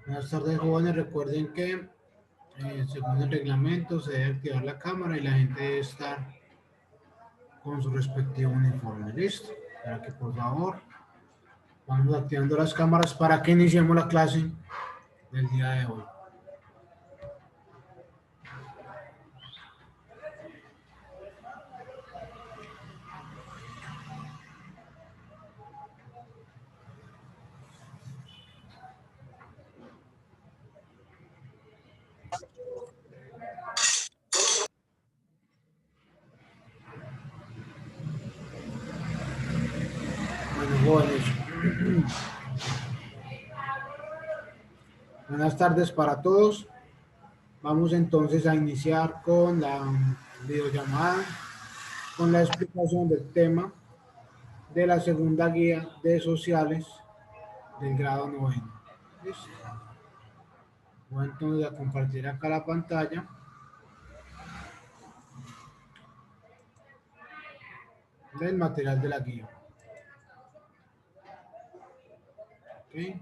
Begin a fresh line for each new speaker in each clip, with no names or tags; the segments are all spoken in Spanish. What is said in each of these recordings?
Buenas tardes, jóvenes. Recuerden que según el reglamento se debe activar la cámara y la gente debe estar con su respectivo uniforme. ¿Listo? Para que por favor vamos activando las cámaras para que iniciemos la clase del día de hoy. Bueno, jóvenes. Buenas tardes para todos. Vamos entonces a iniciar con la videollamada, con la explicación del tema de la segunda guía de sociales del grado noveno. ¿Listo? Voy entonces a compartir acá la pantalla. Del material de la guía. ¿Okay?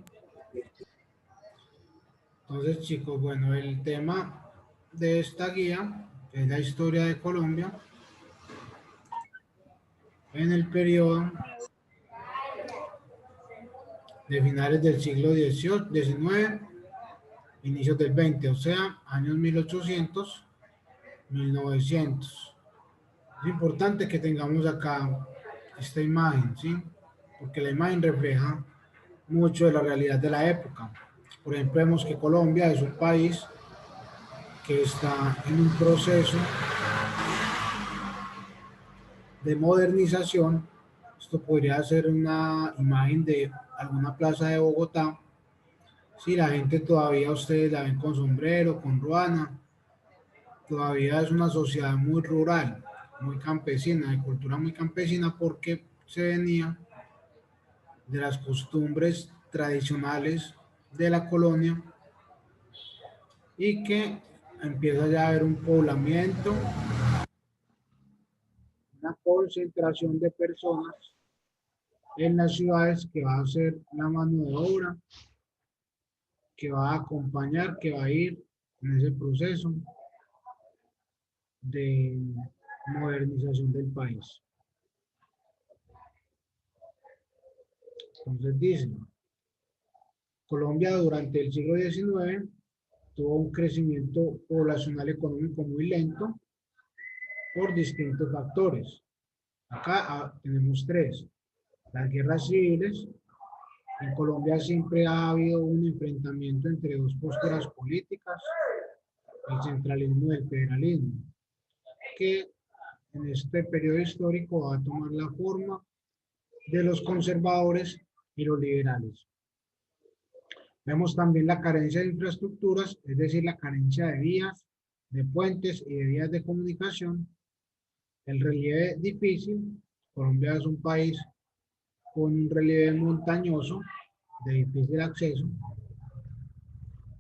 Entonces, chicos, bueno, el tema de esta guía es la historia de Colombia en el periodo de finales del siglo XIX, inicios del XX, o sea, años 1800, 1900. Es importante que tengamos acá esta imagen, ¿sí? Porque la imagen refleja mucho de la realidad de la época. Por ejemplo, vemos que Colombia es un país que está en un proceso de modernización. Esto podría ser una imagen de alguna plaza de Bogotá. Si la gente todavía, ustedes la ven con sombrero, con ruana, todavía es una sociedad muy rural, muy campesina, de cultura muy campesina, porque se venía de las costumbres tradicionales de la colonia y que empieza ya a haber un poblamiento, una concentración de personas en las ciudades que va a ser la mano de obra, que va a acompañar, que va a ir en ese proceso de modernización del país. Entonces dicen, Colombia durante el siglo XIX tuvo un crecimiento poblacional económico muy lento por distintos factores. Acá tenemos tres. Las guerras civiles. En Colombia siempre ha habido un enfrentamiento entre dos posturas políticas, el centralismo y el federalismo, que en este periodo histórico va a tomar la forma de los conservadores y los liberales. Vemos también la carencia de infraestructuras, es decir, la carencia de vías, de puentes y de vías de comunicación. El relieve difícil. Colombia es un país con un relieve montañoso de difícil acceso.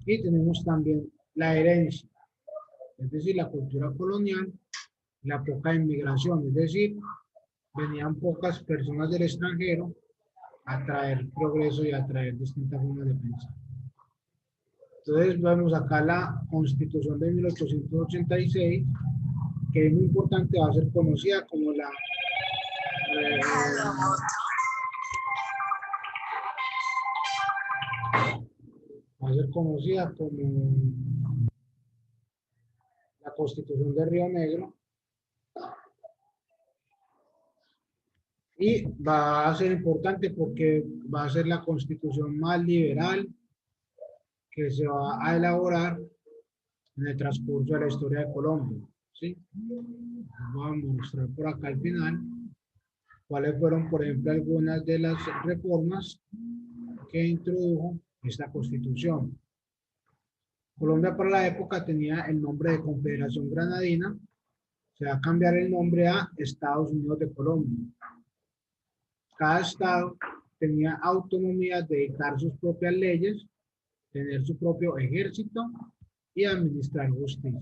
Y tenemos también la herencia, es decir, la cultura colonial, la poca inmigración, es decir, venían pocas personas del extranjero a traer progreso y a traer distintas formas de pensar. Entonces vemos acá la Constitución de 1886, que es muy importante, va a ser conocida como la va a ser conocida como la Constitución de Río Negro, y va a ser importante porque va a ser la constitución más liberal que se va a elaborar en el transcurso de la historia de Colombia. ¿Sí? Vamos a mostrar por acá al final cuáles fueron, por ejemplo, algunas de las reformas que introdujo esta constitución. Colombia para la época tenía el nombre de Confederación Granadina, se va a cambiar el nombre a Estados Unidos de Colombia. Cada estado tenía autonomía de dictar sus propias leyes, tener su propio ejército y administrar justicia.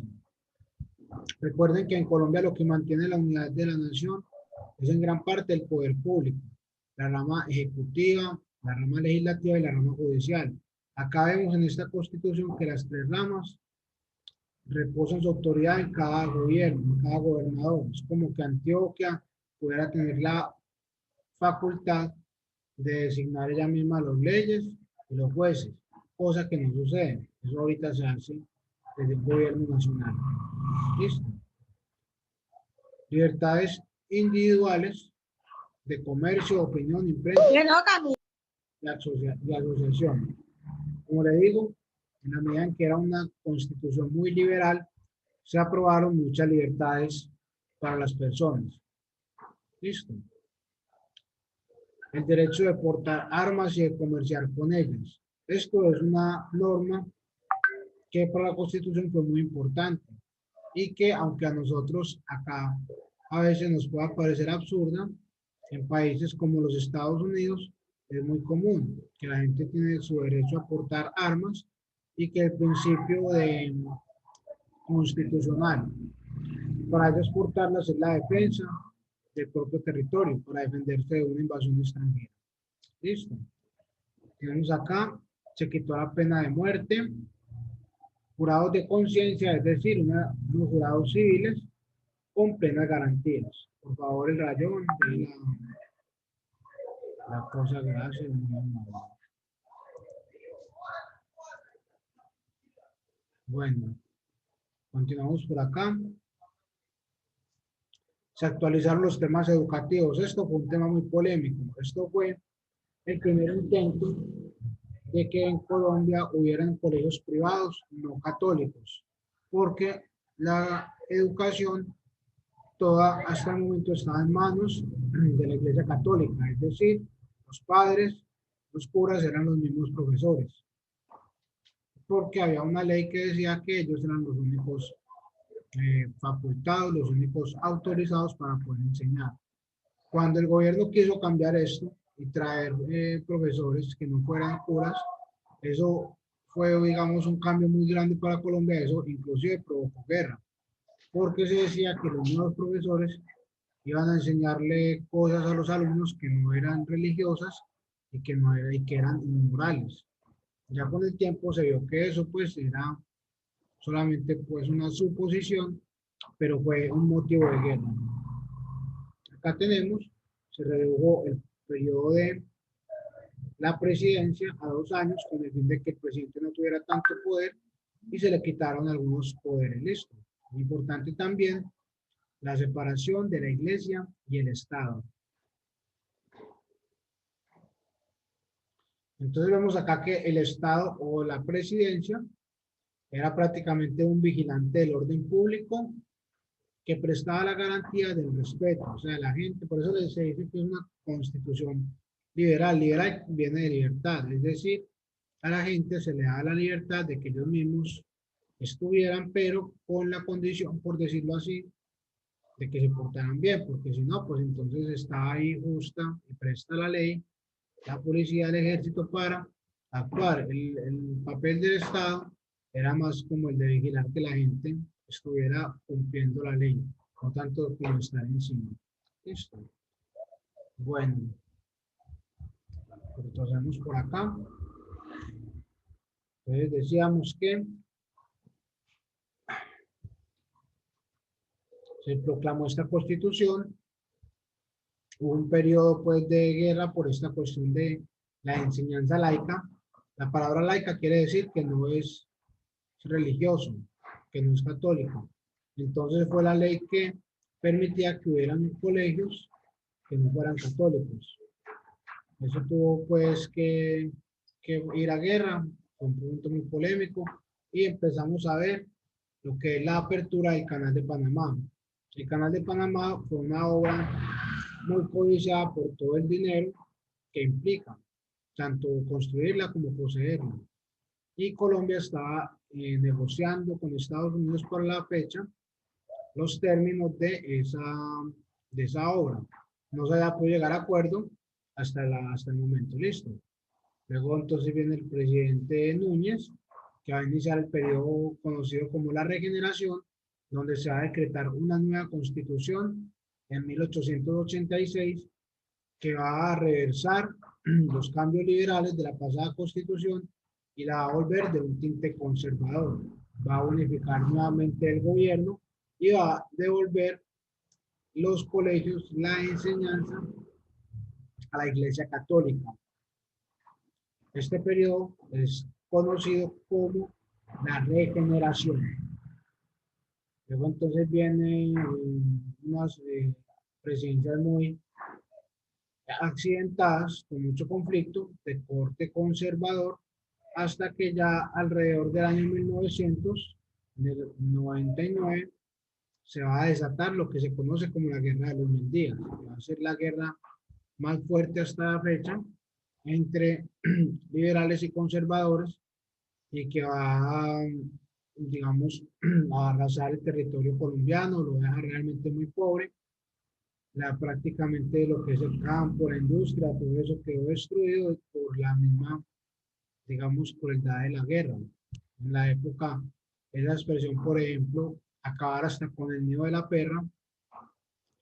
Recuerden que en Colombia lo que mantiene la unidad de la nación es en gran parte el poder público, la rama ejecutiva, la rama legislativa y la rama judicial. Acá vemos en esta constitución que las tres ramas reposan su autoridad en cada gobierno, en cada gobernador. Es como que Antioquia pudiera tener la facultad de designar ella misma las leyes y los jueces, cosa que no sucede. Eso ahorita se hace desde el gobierno nacional. ¿Listo? Libertades individuales de comercio, opinión, imprenta y asociación. Como le digo, en la medida en que era una constitución muy liberal, se aprobaron muchas libertades para las personas. ¿Listo? El derecho de portar armas y de comerciar con ellas. Esto es una norma que para la Constitución fue muy importante y que, aunque a nosotros acá a veces nos pueda parecer absurda, en países como los Estados Unidos es muy común que la gente tiene su derecho a portar armas y que el principio constitucional para ellos portarlas es la defensa del propio territorio, para defenderse de una invasión extranjera. Listo. Tenemos acá, se quitó la pena de muerte, jurados de conciencia, es decir, unos jurados civiles con plenas garantías. Por favor, el rayón de la cosa, gracias. Bueno, continuamos por acá. Se actualizaron los temas educativos. Esto fue un tema muy polémico. Esto fue el primer intento de que en Colombia hubieran colegios privados no católicos, porque la educación toda hasta el momento estaba en manos de la Iglesia Católica, es decir, los padres, los curas eran los mismos profesores, porque había una ley que decía que ellos eran los únicos facultados, los únicos autorizados para poder enseñar. Cuando el gobierno quiso cambiar esto y traer profesores que no fueran curas, eso fue, digamos, un cambio muy grande para Colombia. Eso inclusive provocó guerra, porque se decía que los nuevos profesores iban a enseñarle cosas a los alumnos que no eran religiosas y que, no era, y que eran inmorales. Ya con el tiempo se vio que eso pues era solamente pues una suposición, pero fue un motivo de guerra. Acá tenemos, se redujo el periodo de la presidencia a 2 años con el fin de que el presidente no tuviera tanto poder y se le quitaron algunos poderes. Listo. Importante también la separación de la iglesia y el Estado. Entonces vemos acá que el Estado o la presidencia era prácticamente un vigilante del orden público que prestaba la garantía del respeto, o sea, la gente, por eso se dice que es una constitución liberal. Liberal viene de libertad, es decir, a la gente se le da la libertad de que ellos mismos estuvieran, pero con la condición, por decirlo así, de que se portaran bien, porque si no, pues entonces está ahí justa y presta la ley, la policía, el ejército para actuar. El papel del Estado era más como el de vigilar que la gente estuviera cumpliendo la ley, no tanto como estar encima. Listo. Bueno, retrocedemos por acá. Entonces decíamos que se proclamó esta constitución, hubo un periodo pues de guerra por esta cuestión de la enseñanza laica. La palabra laica quiere decir que no es religioso, que no es católico. Entonces fue la ley que permitía que hubieran colegios que no fueran católicos. Eso tuvo pues que ir a guerra, fue un punto muy polémico, y empezamos a ver lo que es la apertura del Canal de Panamá. El Canal de Panamá fue una obra muy codiciada por todo el dinero que implica, tanto construirla como poseerla. Y Colombia estaba negociando con Estados Unidos por la fecha los términos de esa obra. No se había podido llegar a acuerdo hasta el momento, listo. Luego entonces viene el presidente Núñez, que va a iniciar el periodo conocido como la regeneración, donde se va a decretar una nueva constitución en 1886, que va a reversar los cambios liberales de la pasada constitución y la va a volver de un tinte conservador. Va a unificar nuevamente el gobierno y va a devolver los colegios, la enseñanza a la Iglesia Católica. Este periodo es conocido como la regeneración. Luego entonces vienen unas presidencias muy accidentadas, con mucho conflicto, de corte conservador, hasta que ya alrededor del año 1999 se va a desatar lo que se conoce como la Guerra de los 1000 días. Va a ser la guerra más fuerte hasta la fecha entre liberales y conservadores, y que va a, digamos, a arrasar el territorio colombiano, lo deja realmente muy pobre. Prácticamente lo que es el campo, la industria, todo eso quedó destruido por la misma, digamos, crueldad de la guerra. En la época, esa expresión, por ejemplo, acabar hasta con el nido de la perra,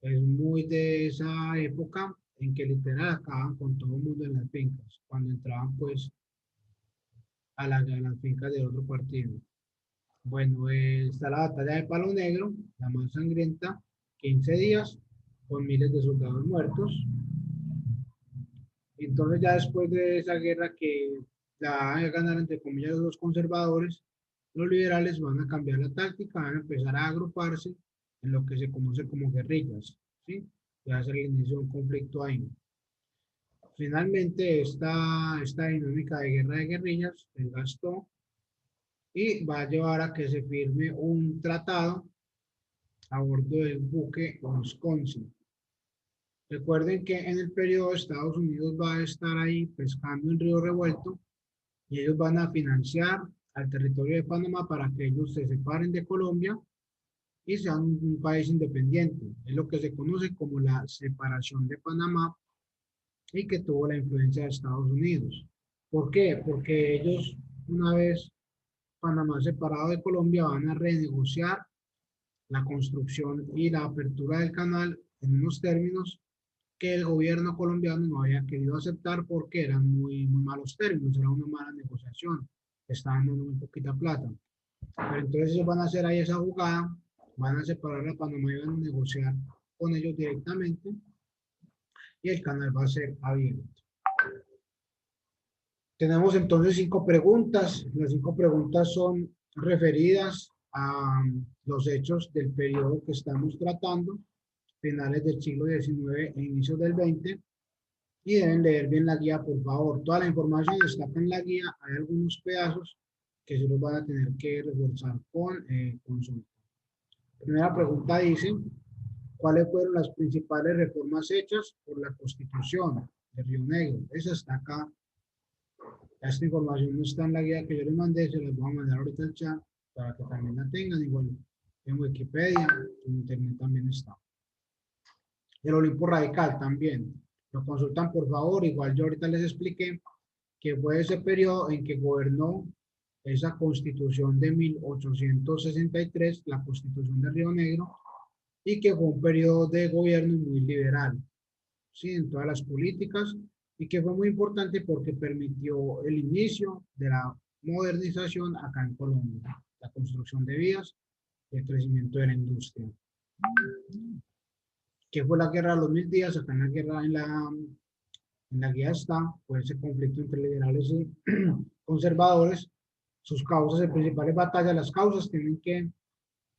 es muy de esa época en que literal acaban con todo el mundo en las fincas, cuando entraban pues a las fincas de otro partido. Bueno, está la batalla de Palo Negro, la más sangrienta, 15 días, con miles de soldados muertos. Entonces ya después de esa guerra que la van a ganar entre comillas los conservadores, los liberales van a cambiar la táctica, van a empezar a agruparse en lo que se conoce como guerrillas, ¿sí? Y va a ser el inicio de un conflicto ahí. Finalmente esta dinámica de guerra de guerrillas se gastó y va a llevar a que se firme un tratado a bordo del buque Wisconsin. Recuerden que en el periodo Estados Unidos va a estar ahí pescando en Río Revuelto, y ellos van a financiar al territorio de Panamá para que ellos se separen de Colombia y sean un país independiente. Es lo que se conoce como la separación de Panamá, y que tuvo la influencia de Estados Unidos. ¿Por qué? Porque ellos, una vez Panamá separado de Colombia, van a renegociar la construcción y la apertura del canal en unos términos que el gobierno colombiano no había querido aceptar, porque eran muy, muy malos términos, era una mala negociación, estaban dando muy poquita plata. Pero entonces ellos van a hacer ahí esa jugada, van a separar a Panamá y van a negociar con ellos directamente, y el canal va a ser abierto. Tenemos entonces 5 preguntas. Las 5 preguntas son referidas a los hechos del periodo que estamos tratando, finales del siglo XIX e inicios del XX, y deben leer bien la guía, por favor. Toda la información está en la guía. Hay algunos pedazos que se los van a tener que reforzar con consulta. Primera pregunta dice: ¿cuáles fueron las principales reformas hechas por la Constitución de Río Negro? Esa está acá. Esta información no está en la guía que yo les mandé, se las voy a mandar ahorita al chat para que también la tengan. Igual en Wikipedia, en internet también está. El Olimpo Radical también. Lo consultan, por favor. Igual yo ahorita les expliqué que fue ese periodo en que gobernó esa constitución de 1863, la constitución de Río Negro, y que fue un periodo de gobierno muy liberal, ¿sí? En todas las políticas, y que fue muy importante porque permitió el inicio de la modernización acá en Colombia, la construcción de vías y el crecimiento de la industria. ¿Qué fue la guerra de los 1000 días? Acá en la guerra, en la guía está, pues ese conflicto entre liberales y conservadores, sus causas y principales batallas. Las causas tienen que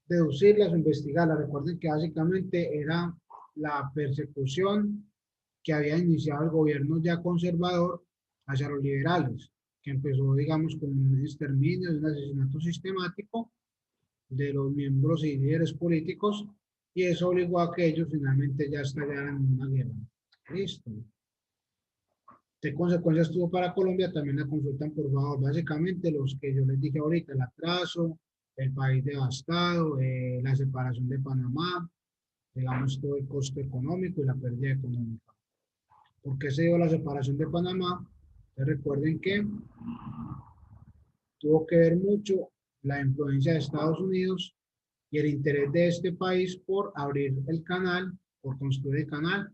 deducirlas o investigarlas. Recuerden que básicamente era la persecución que había iniciado el gobierno ya conservador hacia los liberales, que empezó, digamos, con un exterminio, un asesinato sistemático de los miembros y líderes políticos, y eso obligó a que ellos finalmente ya estallaran en una guerra. Listo. ¿Qué consecuencias tuvo para Colombia? También la consultan, por favor. Básicamente los que yo les dije ahorita, el atraso, el país devastado, la separación de Panamá, digamos todo el costo económico y la pérdida económica. ¿Por qué se dio la separación de Panamá? Recuerden que tuvo que ver mucho la influencia de Estados Unidos y el interés de este país por abrir el canal, por construir el canal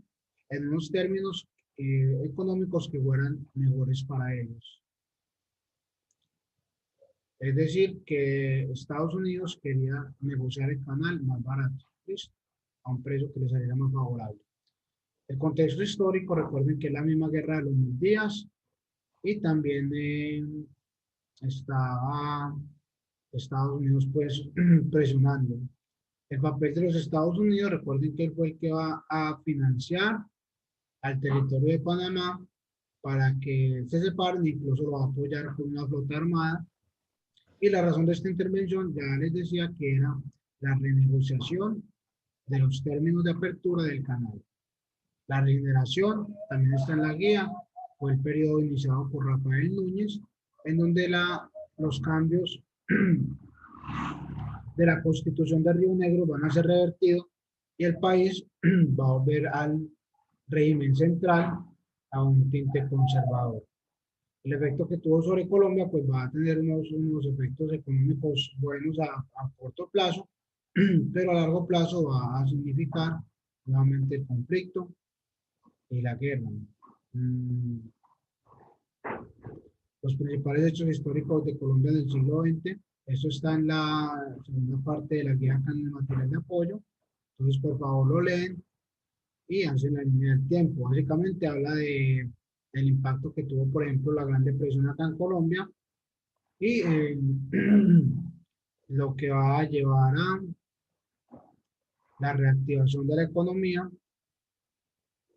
en unos términos económicos que fueran mejores para ellos. Es decir, que Estados Unidos quería negociar el canal más barato, ¿listo? A un precio que les saliera más favorable. El contexto histórico, recuerden que es la misma guerra de los 1000 días y también estaba Estados Unidos pues presionando. El papel de los Estados Unidos, recuerden que él fue el que va a financiar al territorio de Panamá para que se separen, incluso lo va a apoyar con una flota armada. Y la razón de esta intervención, ya les decía que era la renegociación de los términos de apertura del canal. La regeneración, también está en la guía, fue el periodo iniciado por Rafael Núñez, en donde los cambios de la Constitución de Río Negro van a ser revertidos y el país va a volver al régimen central, a un tinte conservador. El efecto que tuvo sobre Colombia pues va a tener unos efectos económicos buenos a corto plazo, pero a largo plazo va a significar nuevamente el conflicto y la guerra. Los principales hechos históricos de Colombia del siglo XX, eso está en la segunda parte de la guía acá en el material de apoyo. Entonces, por favor, lo leen y hacen la línea del tiempo. Básicamente habla del impacto que tuvo, por ejemplo, la Gran Depresión acá en Colombia y lo que va a llevar a la reactivación de la economía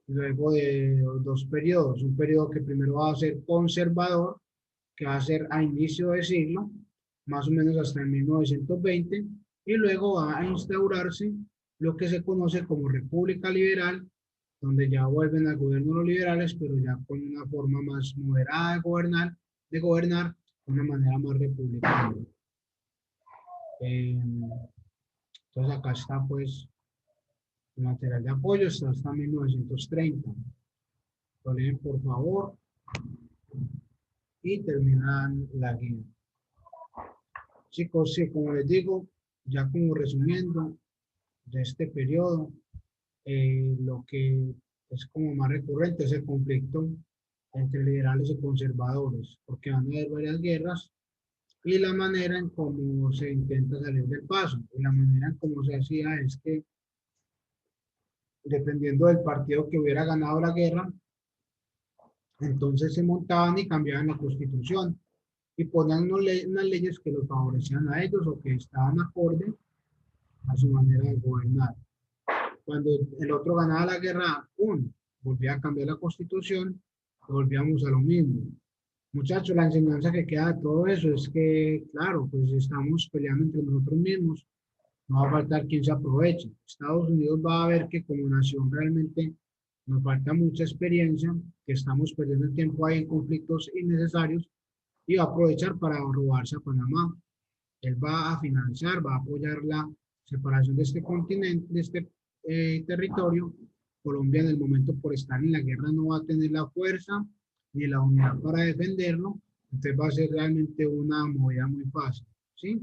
luego de dos periodos. Un periodo que primero va a ser conservador, que va a ser a inicio de siglo, más o menos hasta el 1920, y luego va a instaurarse lo que se conoce como República Liberal, donde ya vuelven al gobierno los liberales, pero ya con una forma más moderada de gobernar de una manera más republicana. Entonces acá está pues el material de apoyo, está hasta 1930. Lo leen por favor y terminan la guía. Chicos, sí, como les digo, ya como resumiendo de este periodo, lo que es como más recurrente es el conflicto entre liberales y conservadores, porque van a haber varias guerras y la manera en cómo se intenta salir del paso, y la manera en cómo se hacía es que dependiendo del partido que hubiera ganado la guerra, entonces se montaban y cambiaban la constitución y ponían unas leyes que los favorecían a ellos o que estaban acorde a su manera de gobernar. Cuando el otro ganaba la guerra, volvía a cambiar la constitución y volvíamos a lo mismo. Muchachos, la enseñanza que queda de todo eso es que, claro, pues estamos peleando entre nosotros mismos, no va a faltar quien se aproveche. Estados Unidos va a ver que como nación realmente nos falta mucha experiencia, que estamos perdiendo el tiempo ahí en conflictos innecesarios y va a aprovechar para robarse a Panamá. Él va a financiar, va a apoyar la separación de este continente, de este territorio. Colombia en el momento por estar en la guerra no va a tener la fuerza ni la unidad para defenderlo, entonces va a ser realmente una movida muy fácil, ¿sí?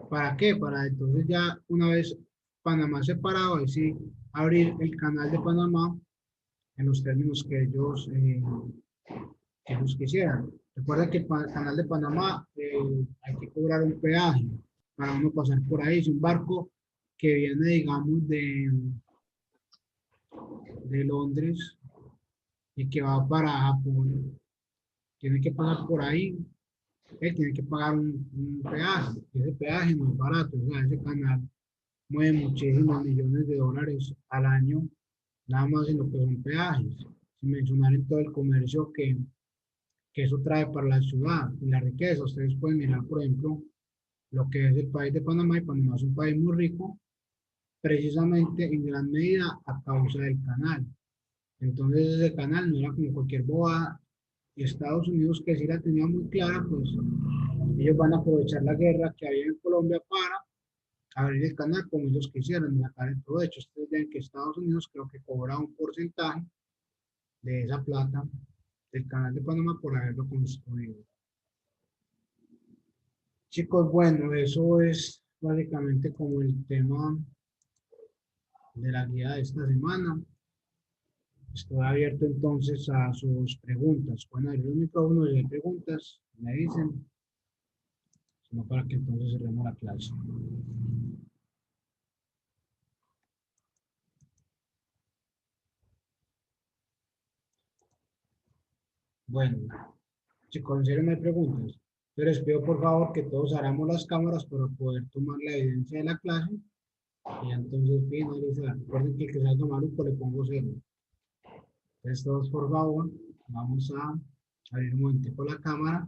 ¿Para qué? Para entonces ya una vez Panamá separado, ahí sí abrir el canal de Panamá en los términos que ellos quisieran. Recuerda que el canal de Panamá hay que cobrar un peaje para uno pasar por ahí. Es un barco que viene, digamos, de Londres y que va para Japón. Tiene que pasar por ahí. Él tiene que pagar un peaje. Y ese peaje no es barato. O sea, ese canal mueve muchísimos millones de dólares al año, nada más en lo que son peajes. Sin mencionar en todo el comercio que eso trae para la ciudad y la riqueza. Ustedes pueden mirar, por ejemplo, lo que es el país de Panamá, y Panamá es un país muy rico, precisamente en gran medida a causa del canal. Entonces ese canal no era como cualquier bobada, y Estados Unidos, que sí la tenía muy clara, pues ellos van a aprovechar la guerra que había en Colombia para abrir el canal como ellos quisieran y sacar el provecho. Ustedes ven que Estados Unidos creo que cobra un porcentaje de esa plata del canal de Panamá por haberlo construido. Chicos, bueno, eso es básicamente como el tema de la guía de esta semana. Estoy abierto entonces a sus preguntas. Pueden abrir el micrófono y hay preguntas, me dicen, sino para que entonces cerremos la clase. Bueno, chicos, en serio no hay preguntas. Pero les pido por favor que todos abramos las cámaras para poder tomar la evidencia de la clase y entonces finalizar. Recuerden que el que salga maluco le pongo cero. Entonces todos por favor, vamos a abrir un momentico la cámara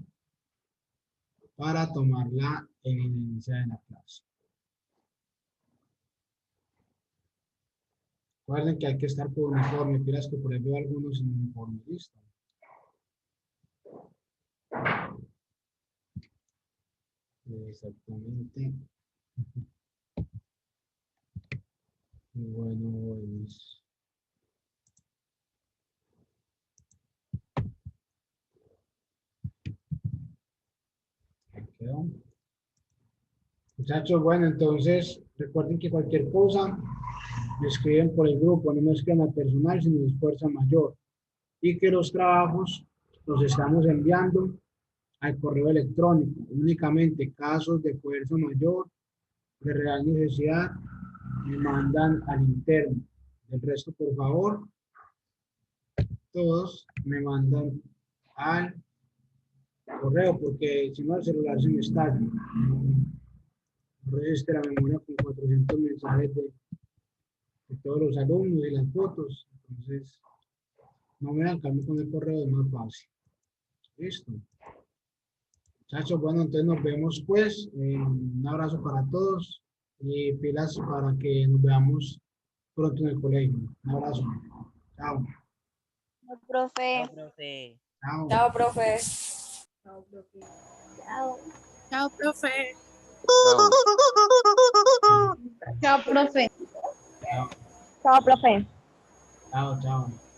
para tomar la evidencia de la clase. Recuerden que hay que estar por uniforme, pilas que por ahí veo algunos sin uniforme, listo. Exactamente. Bueno, pues, ahí quedó. Muchachos, bueno, entonces recuerden que cualquier cosa me escriben por el grupo, no me escriban al personal, sino de Fuerza Mayor. Y que los trabajos los estamos enviando al correo electrónico. Únicamente casos de fuerza mayor, de real necesidad, me mandan al interno. El resto, por favor, todos me mandan al correo, porque si no el celular se me estalla. No resiste la memoria con 400 mensajes de todos los alumnos y las fotos. Entonces, no me dan cambio con el correo, es más fácil. Listo. Muchachos, bueno, entonces nos vemos pues. Un abrazo para todos y pilas para que nos veamos pronto en el colegio. Un abrazo. Chao.
No, profe.
Chao, profe.
Chao.
Chao, profe.
Chao, profe. Chao.
Chao, profe.
Chao.
Chao, profe.
Chao.
Chao, profe.
Chao. Chao.